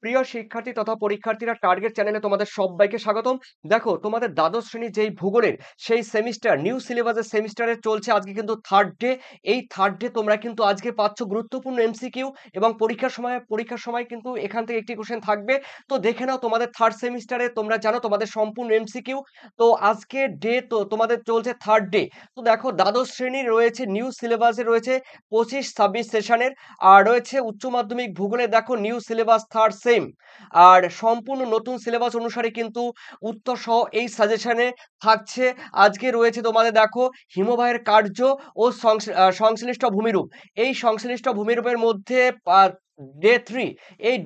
প্রিয় শিক্ষার্থী তথা পরীক্ষার্থীরা টার্গেট চ্যানেলে তোমাদের সবাইকে স্বাগতম। দেখো তোমাদের দ্বাদশ শ্রেণী যেই ভূগোলের সেই সেমিস্টার নিউ সিলেবাসের সেমিস্টারে চলছে, আজকে কিন্তু থার্ড ডে। এই থার্ড ডে তোমরা কিন্তু আজকে পাচ্ছ গুরুত্বপূর্ণ এমসিকিউ এবং পরীক্ষার সময় কিন্তু এখান থেকে একটি কোশ্চেন থাকবে। তো দেখে নাও তোমাদের থার্ড সেমিস্টারে, তোমরা জানো তোমাদের সম্পূর্ণ এমসিকিউ। তো আজকে ডে তো তোমাদের চলছে থার্ড ডে। তো দেখো দ্বাদশ শ্রেণীর রয়েছে নিউ সিলেবাসে রয়েছে 25-26 সেশনের, আর রয়েছে উচ্চ মাধ্যমিক ভূগোলে দেখো নিউ সিলেবাস থার্ড সেম, আর সম্পূর্ণ নতুন সিলেবাস অনুসারে কিন্তু উত্তর সহ এই সাজেশনে থাকছে। আজকে রয়েছে তোমাদের দেখো হিমবাহের কার্য ও সংশ্লিষ্ট ভূমিরূপ। এই সংশ্লিষ্ট ভূমিরূপের মধ্যে ডে থ্রি, এই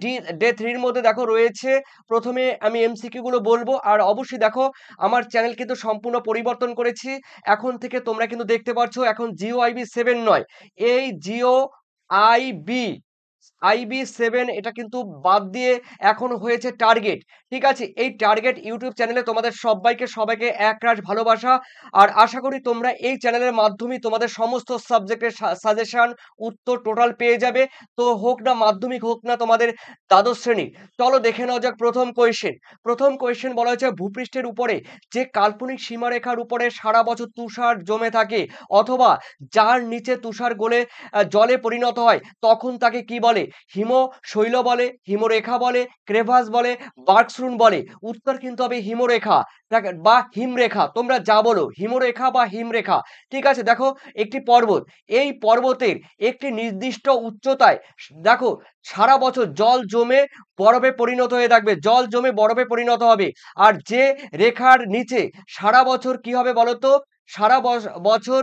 ডে থ্রির মধ্যে দেখো রয়েছে, প্রথমে আমি এমসিকিউ গুলো বলবো। আর অবশ্যই দেখো আমার চ্যানেল কিন্তু সম্পূর্ণ পরিবর্তন করেছি। এখন থেকে তোমরা কিন্তু দেখতে পাচ্ছ এখন জিও আইবি 7 নয়, এই জিও আইবি IB7 এটা কিন্তু বাদ দিয়ে এখন হয়েছে টার্গেট। ঠিক আছে, এই টার্গেট ইউটিউব চ্যানেলে তোমাদের সবাইকে একরাশ ভালোবাসা। আর আশা করি তোমরা এই চ্যানেলের মাধ্যমে তোমাদের সমস্ত সাবজেক্টের সাজেশন উত্তর টোটাল পেয়ে যাবে। তো হোক না মাধ্যমিক, হোক না তোমাদের দ্বাদশ শ্রেণী। চলো দেখে নাও যাক প্রথম কোয়েশ্চেন বলা হয়েছে ভূপৃষ্ঠের উপরে যে কাল্পনিক সীমারেখার উপরে সারা বছর তুষার জমে থাকে অথবা যার নিচে তুষার গলে জলে পরিণত হয় তখন তাকে কি বলে? হিমশৈল বলে, হিমরেখা বলে, ক্রেভাস বলে, বার্কস্রুন বলে। উত্তর কিন্তু হবে হিমরেখা বা হিমরেখা, তোমরা যা বলো, হিমরেখা বা হিমরেখা। ঠিক আছে, দেখো একটি পর্বত, এই পর্বতের একটি নির্দিষ্ট উচ্চতায় দেখো সারা বছর জল জমে বরফে পরিণত হয়ে থাকবে, জল জমে বরফে পরিণত হবে। আর যে রেখার নিচে সারা বছর কি হবে বলতো? সারা বছর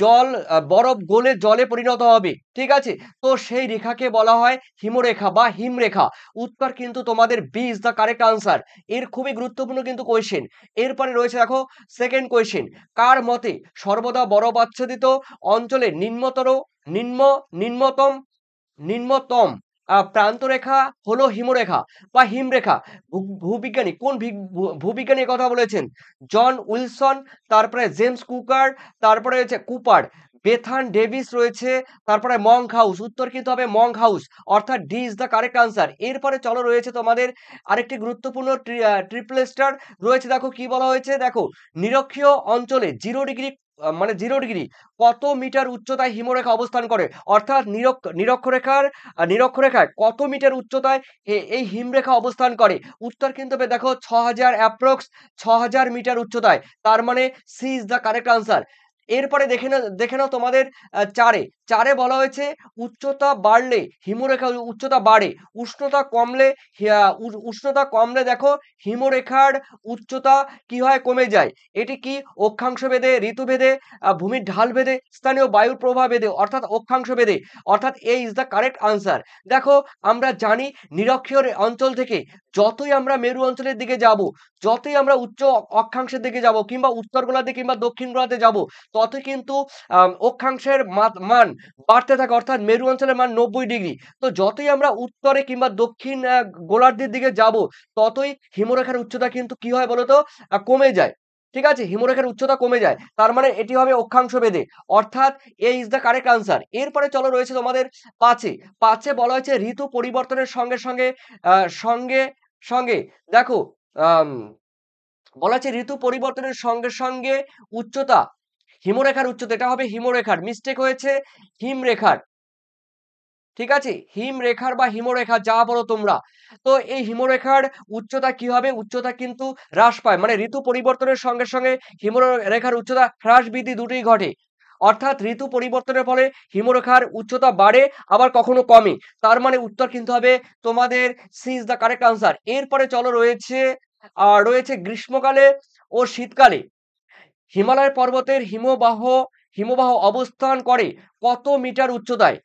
জল বরফ গলে জলে পরিণত হবে। ঠিক আছে, তো সেই রেখাকে বলা হয় হিমরেখা বা হিমরেখা। উত্তর কিন্তু তোমাদের B is the correct answer. এর খুবই গুরুত্বপূর্ণ কিন্তু কোয়েশ্চেন। এরপরে রয়েছে দেখো সেকেন্ড কোয়েশ্চেন, কার মতে সর্বদা বরফ আচ্ছাদিত অঞ্চলে নিম্ন নিম্নতম নিম্নতম প্রান্তরেখা হলো হিমরেখা বা হিমরেখা? ভূবিজ্ঞানী কোন ভূবিজ্ঞানী কথা বলেছেন? জন উইলসন, তারপরে জেমস কুকার, তারপরে রয়েছে কুপার, বেথান ডেভিস রয়েছে, তারপরে মঙ্ক হাউস। উত্তর কিন্তু হবে মঙ্ক হাউস, অর্থাৎ D is the correct answer. এরপরে চলো রয়েছে তোমাদের আরেকটি গুরুত্বপূর্ণ ট্রিপল স্টার রয়েছে। দেখো কি বলা হয়েছে, দেখো নিরক্ষীয় অঞ্চলে 0 ডিগ্রি মানে 0 ডিগ্রি কত মিটার উচ্চতায় হিমরেখা অবস্থান করে? অর্থাৎ নিরক্ষরেখায় কত মিটার উচ্চতায় এই হিমরেখা অবস্থান করে? উত্তর কিন্তু হবে দেখো 6000, অ্যাপ্রক্স 6000 মিটার উচ্চতায়। তার মানে C is the correct answer. এরপরে দেখে নাও তোমাদের চারে বলা হয়েছে উচ্চতা বাড়লে হিমরেখা উচ্চতা বাড়ে, উষ্ণতা কমলে দেখো হিমরেখার উচ্চতা কি হয়? কমে যায়। এটি কি অক্ষাংশ ভেদে, ঋতুভেদে, ভূমির ঢাল ভেদে, স্থানীয় বায়ুর প্রভাব ভেদে, অর্থাৎ অক্ষাংশ ভেদে, অর্থাৎ এ ইজ দ্য কারেক্ট আনসার। দেখো আমরা জানি নিরক্ষীয় অঞ্চল থেকে যতই আমরা মেরু অঞ্চলের দিকে যাব, যতই আমরা উচ্চ অক্ষাংশের দিকে যাব কিংবা উত্তর গোলার্ধে কিংবা দক্ষিণ গোলার্ধে যাব, ততই কিন্তু অক্ষাংশের মান বাড়তে থাকে, অর্থাৎ মেরু অঞ্চলের মান 90 ডিগ্রি। তো যতই আমরা উত্তরে কিংবা দক্ষিণ গোলার্ধের দিকে যাব, ততই হিমরেখার উচ্চতা কিন্তু কি হয় বলতো? কমে যায়। ঠিক আছে, হিমরেখার উচ্চতা কমে যায়, তার মানে এটি হবে অক্ষাংশ ভেদে, অর্থাৎ এ ইজ দ্য কারেক্ট আনসার। এরপরে চলো রয়েছে তোমাদের পাঁচে বলা হয়েছে ঋতু পরিবর্তনের সঙ্গে সঙ্গে সঙ্গে সঙ্গে দেখো আম, বলা হচ্ছে ঋতু পরিবর্তনের সঙ্গে সঙ্গে উচ্চতা, হিমরেখার উচ্চতা, এটা হবে হিমরেখার, মিস্টেক হয়েছে হিমরেখার। ঠিক আছে, হিমরেখার বা হিমরেখা যা বলো তোমরা। তো এই হিমরেখার উচ্চতা কি হবে? উচ্চতা কিন্তু হ্রাস পায়, মানে ঋতু পরিবর্তনের সঙ্গে সঙ্গে হিমরেখার উচ্চতা হ্রাস বৃদ্ধি দুটোই ঘটে। অর্থাৎ ঋতু পরিবর্তনের ফলে হিমরেখার উচ্চতা বাড়ে, আবার কখনো কমে। তার মানে উত্তর কিন্তু হবে তোমাদের C is the correct answer. এরপরে চলো রয়েছে গ্রীষ্মকালে ও শীতকালে হিমালয় পর্বতের হিমবাহ অবস্থান করে কত মিটার উচ্চতায়?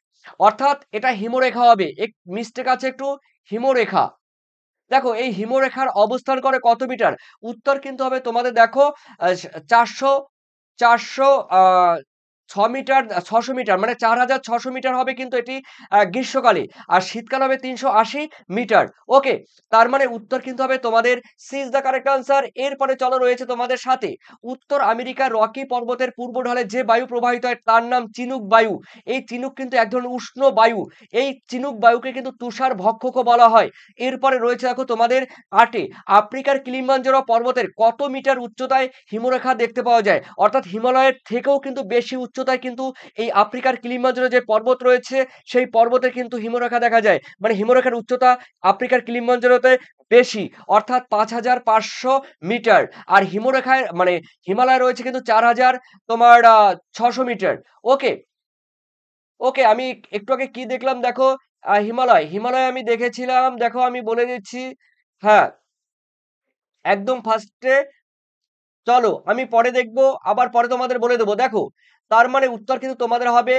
অর্থাৎ এটা হিমরেখা হবে, এক মিস্টেক আছে একটু, হিমরেখা। দেখো এই হিমরেখার অবস্থান করে কত মিটার? উত্তর কিন্তু হবে তোমাদের দেখো 400 400 মিটার 600 মিটার মানে 4600 মিটার হবে কিন্তু এটি গ্রীষ্মকালে, আর শীতকাল হবে 380 মিটার। ওকে, তার মানে উত্তর কিন্তু হবে তোমাদের C is the correct answer. এরপরে চলো রয়েছে তোমাদের সাথে উত্তর আমেরিকার রকি পর্বতের পূর্ব ঢালে যে বায়ু প্রবাহিত হয় তার নাম চিনুক বায়ু। এই চিনুক কিন্তু এক ধরনের উষ্ণ বায়ু, এই চিনুক বায়ুকে কিন্তু তুষার ভক্ষকও বলা হয়। এরপরে রয়েছে দেখো তোমাদের 8 আফ্রিকার কিলিমাঞ্জারো পর্বতের কত মিটার উচ্চতায় হিমরেখা দেখতে পাওয়া যায়, অর্থাৎ হিমালয়ের থেকেও কিন্তু বেশি উচ্চতায় কিন্তু এই আফ্রিকার কিলিমাঞ্জারো যে পর্বত রয়েছে সেই পর্বতের কিন্তু হিমরেখা দেখা যায়, মানে হিমরেখার উচ্চতা আফ্রিকার কিলিমাঞ্জারোতে বেশি, অর্থাৎ 5500 মিটার। আর হিমরেখায় মানে হিমালয় রয়েছে কিন্তু 4000 তোমার 600 মিটার। ওকে, ওকে, আমি একটু আগে কি দেখলাম দেখো, হিমালয় আমি দেখেছিলাম, দেখো আমি বলে দিচ্ছি। হ্যাঁ, একদম ফার্স্টে, চলো আমি পরে দেখবো, আবার পরে তোমাদের বলে দেবো। দেখো, তার মানে উত্তর কিন্তু তোমাদের হবে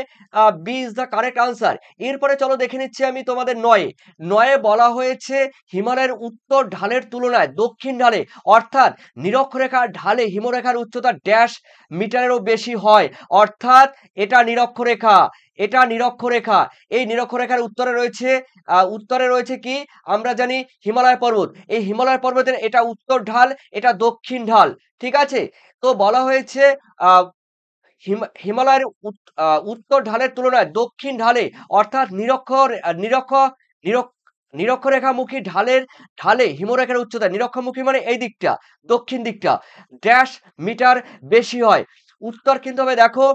B is the correct answer. এরপরে চলো দেখে নিচ্ছি আমি তোমাদের নয়ে। নয়ে বলা হয়েছে হিমালয়ের উত্তর ঢালের তুলনায় দক্ষিণ ঢালে, অর্থাৎ নিরক্ষরেখার ঢালে হিমরেখার উচ্চতা ড্যাশ মিটারেরও বেশি হয়, অর্থাৎ এটা নিরক্ষরেখা, এটা নিরক্ষরেখা। এই নিরক্ষরেখার উত্তরে রয়েছে কি, আমরা জানি হিমালয় পর্বত। এই হিমালয় পর্বতের এটা উত্তর ঢাল, এটা দক্ষিণ ঢাল। ঠিক আছে, তো বলা হয়েছে আহ হিমালয়ের উত্তর ঢালের তুলনায় দক্ষিণ ঢালে, অর্থাৎ নিরক্ষরেখামুখী ঢালে হিমরেখার উচ্চতা, নিরক্ষমুখী মানে এই দিকটা, দক্ষিণ দিকটা, ড্যাশ মিটার বেশি হয়। উত্তর কিন্তু হবে দেখো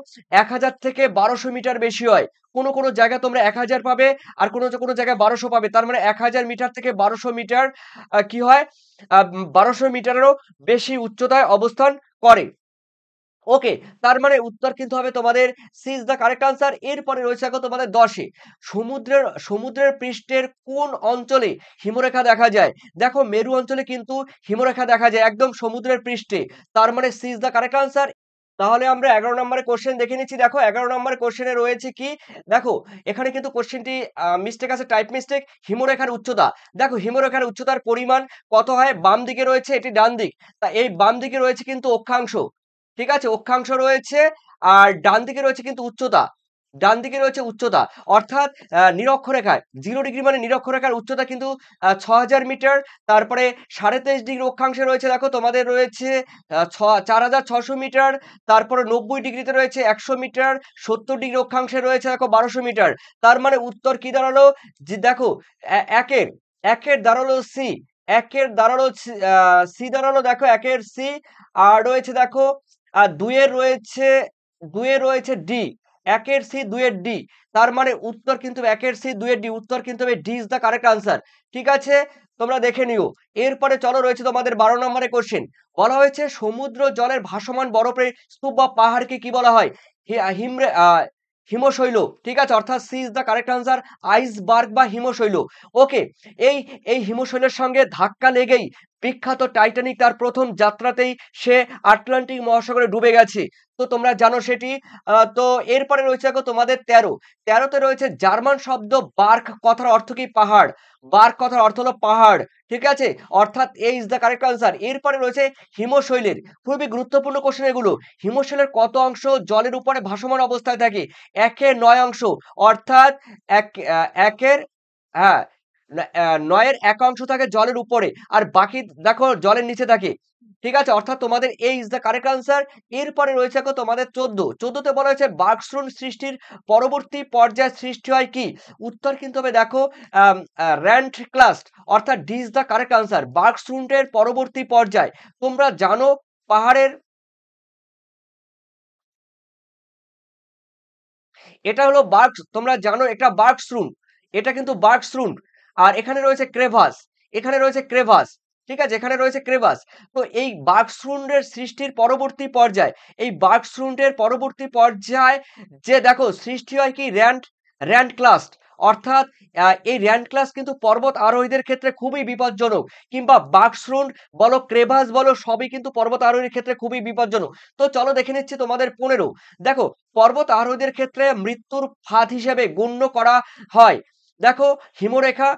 1000 থেকে 1200 মিটার বেশি হয়। কোনো কোনো জায়গায় তোমরা 1000 পাবে, আর কোনো কোনো জায়গায় 1200 পাবে। তার মানে 1000 মিটার থেকে 1200 মিটার কি হয়, 1200 মিটারেরও বেশি উচ্চতায় অবস্থান করে। ওকে, তার মানে উত্তর কিন্তু হবে তোমাদের C is the correct answer. এরপরে রয়েছে দেখো তোমাদের 10-এ সমুদ্রের পৃষ্ঠের কোন অঞ্চলে হিমরেখা দেখা যায়। দেখো, মেরু অঞ্চলে কিন্তু হিমরেখা দেখা যায় একদম সমুদ্রের পৃষ্ঠে, তার মানে C is the correct answer. তাহলে আমরা 11 নম্বরের কোশ্চেন দেখে নিচ্ছি। দেখো 11 নম্বরের কোশ্চেনে রয়েছে কি, দেখো এখানে কিন্তু কোশ্চেনটি মিস্টেক আছে, টাইপ মিস্টেক। হিমরেখার উচ্চতা, দেখো হিমরেখার উচ্চতার পরিমাণ কত হয়, বাম দিকে রয়েছে, এটি ডান দিক, তা এই বাম দিকে রয়েছে কিন্তু অক্ষাংশ, ঠিক আছে, অক্ষাংশ রয়েছে, আর ডান দিকে রয়েছে কিন্তু উচ্চতা, ডান দিকে রয়েছে উচ্চতা, অর্থাৎ নিরক্ষরেখায় 0 ডিগ্রি মানে নিরক্ষরেখার উচ্চতা কিন্তু 6000 মিটার। তারপরে 23.5 ডিগ্রি অক্ষাংশে রয়েছে দেখো তোমাদের রয়েছে 4600 মিটার। তারপরে 90 ডিগ্রিতে রয়েছে 100 মিটার। 70 ডিগ্রি অক্ষাংশে রয়েছে দেখো 1200 মিটার। তার মানে উত্তর কি দাঁড়ালো, যে দেখো একের একের দাঁড়ালো সি, একের দাঁড়ালো সি দাঁড়ালো, দেখো একের সি। আর রয়েছে দেখো আর দুইয়ের রয়েছে ডি, একের সি দুইয়ের ডি। তার মানে উত্তর কিন্তু একের সি দুইয়ের ডি, উত্তর কিন্তু D is the correct answer. ঠিক আছে, তোমরা দেখে নিও। এরপরে চলো রয়েছে তোমাদের 12 নম্বরের কোশ্চেন। বলা হয়েছে সমুদ্র জলের ভাসমান বরফের স্তূপ বা পাহাড়কে কি বলা হয়, হিমরে হিমশৈল। ঠিক আছে, অর্থাৎ C is the correct answer, iceberg বা হিমশৈল। ওকে, এই এই হিমশৈলের সঙ্গে ধাক্কা লেগেই বিখ্যাত টাইটানিক তার প্রথম যাত্রাতেই সে আটলান্টিক মহাসাগরে ডুবে গেছে। তো তোমরা জানো সেটি। তো এরপরে রয়েছে দেখো তোমাদের 13তে রয়েছে জার্মান শব্দ বার্ক কথার অর্থ কি, পাহাড়। বার্ক কথার অর্থ হলো পাহাড়। ঠিক আছে, অর্থাৎ এ ইজ দ্য কারেক্ট আনসার। এরপরে রয়েছে হিমশৈলের, খুবই গুরুত্বপূর্ণ কোশ্চেন এগুলো। হিমশৈলের কত অংশ জলের উপরে ভাসমান অবস্থায় থাকে, 1/9 অংশ, অর্থাৎ একের, হ্যাঁ, 9-এর 1 অংশ থাকে জলের উপরে, আর বাকি দেখো জলের নিচে থাকে। ঠিক আছে, অর্থাৎ তোমাদের এ ইজ দ্য কারেক্ট আনসার। এরপরে রয়েছে দেখো তোমাদের 14তে বলা হয়েছে বার্গস্ট্রোন সৃষ্টির পরবর্তী পর্যায়ে সৃষ্টি হয় কি, উত্তর কিন্তু হবে দেখো র্যান্ট ক্লাস্ট, অর্থাৎ D is the correct answer, বার্গস্ট্রোনের পরবর্তী পর্যায়। তোমরা জানো পাহাড়ের, এটা হলো তোমরা জানো এটা বার্গস্ট্রুন, এটা কিন্তু বার্গস্ট্রুন। আর এখানে রয়েছে ক্রেভাস, এখানে রয়েছে ক্রেভাস। ঠিক আছে, এখানে রয়েছে ক্রেভাস। তো এই বার্গস্ট্রুন্ডের সৃষ্টির পরবর্তী পর্যায়, এই বার্গস্ট্রুন্ডের পরবর্তী পর্যায় যে দেখো সৃষ্টি হয় কি, র্যান্ট ক্লাস্ট, অর্থাৎ এই র্যান্ট ক্লাস কিন্তু পর্বত আরোহীদের ক্ষেত্রে খুবই বিপজ্জনক, কিংবা বার্গস্ট্রুন্ড বলো ক্রেভাস বলো সবই কিন্তু পর্বত আরোহীর ক্ষেত্রে খুবই বিপজ্জনক। তো চলো দেখে নিচ্ছি তোমাদের 15। দেখো, পর্বত আরোহীদের ক্ষেত্রে মৃত্যুর ফাঁদ হিসেবে গণ্য করা হয়, দেখো হিমরেখা,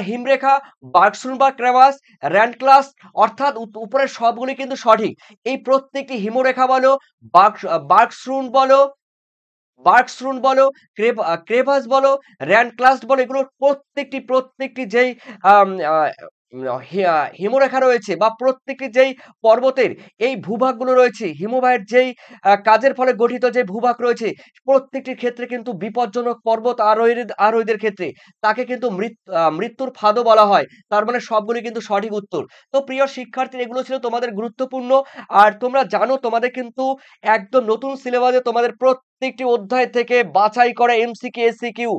হিমরেখা, বার্গস্ট্রুন বা ক্রেভাস, র্যান্ট ক্লাস, অর্থাৎ উপরের সবগুলি কিন্তু সঠিক। এই প্রত্যেকটি হিমরেখা বলো, বার্গস্ট্রুন বলো, বার্কস্ট্রুন বলো, ক্রেভাস বলো, র্যানক্লাস্ট বলো, এগুলোর প্রত্যেকটি যেই আম আ হিমরেখা রয়েছে বা প্রত্যেকটি যেই পর্বতের এই ভূভাগগুলো রয়েছে, হিমবাহের যেই কাজের ফলে গঠিত যে ভূভাগ রয়েছে, প্রত্যেকটির ক্ষেত্রে কিন্তু বিপজ্জনক পর্বত আরোহীদের ক্ষেত্রে তাকে কিন্তু মৃত্যুর ফাঁদও বলা হয়। তার মানে সবগুলি কিন্তু সঠিক উত্তর। তো প্রিয় শিক্ষার্থী, এগুলো ছিল তোমাদের গুরুত্বপূর্ণ। আর তোমরা জানো তোমাদের কিন্তু একদম নতুন সিলেবাসে তোমাদের প্রত্যেকটি অধ্যায় থেকে বাছাই করা এমসিকিউ, এসিকিউ,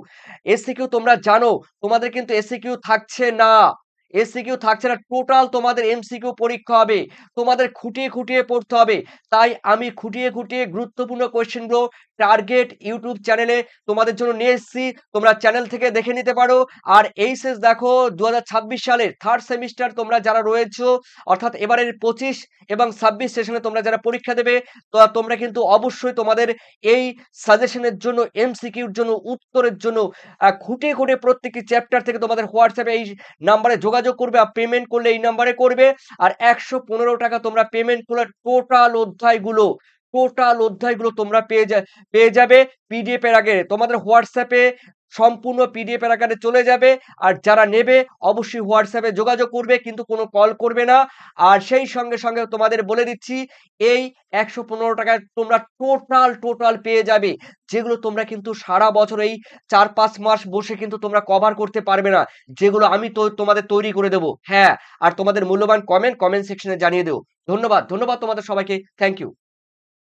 এসিকিউ তোমরা জানো তোমাদের কিন্তু এসিকিউ থাকছে না। এসিকিউ থাকছে না, টোটাল তোমাদের এমসিকিউ পরীক্ষা হবে। তোমাদের খুঁটিয়ে পড়তে হবে। তাই আমি খুঁটিয়ে গুরুত্বপূর্ণ কোয়েশ্চেনগুলো টার্গেট ইউটিউব চ্যানেলে তোমাদের জন্য নিয়ে এসেছি। তোমরা চ্যানেল থেকে দেখে নিতে পারো। আর এইচএস দেখো 2026 সালের থার্ড সেমিস্টার তোমরা যারা রয়েছো, অর্থাৎ এবারের 25 এবং 26 সেশনে তোমরা যারা পরীক্ষা দেবে, তো তোমরা কিন্তু অবশ্যই তোমাদের এই সাজেশনের জন্য, এমসিকিউর জন্য, উত্তরের জন্য খুঁটিয়ে প্রত্যেকটি চ্যাপ্টার থেকে তোমাদের হোয়াটসঅ্যাপে এই নাম্বারে যোগাযোগ করবে। আর পেমেন্ট করলে এই নাম্বারে করবে। আর 115 টাকা তোমরা পেমেন্ট করলে টোটাল অধ্যায়গুলো তোমরা পেয়ে যাবে পিডিএফ এর আগে তোমাদের হোয়াটসঅ্যাপে, সম্পূর্ণ পিডিএফ এর আকারে চলে যাবে। আর যারা নেবে অবশ্যই হোয়াটসঅ্যাপে যোগাযোগ করবে, কিন্তু কোনো কল করবে না। আর সেই সঙ্গে তোমাদের বলে দিচ্ছি, এই 115 টাকায় তোমরা টোটাল পেয়ে যাবে, যেগুলো তোমরা কিন্তু সারা বছর এই 4-5 মাস বসে কিন্তু তোমরা কভার করতে পারবে না, যেগুলো আমি তো তোমাদের তৈরি করে দেবো। হ্যাঁ, আর তোমাদের মূল্যবান কমেন্ট সেকশনে জানিয়ে দেবো। ধন্যবাদ তোমাদের সবাইকে। Thank you.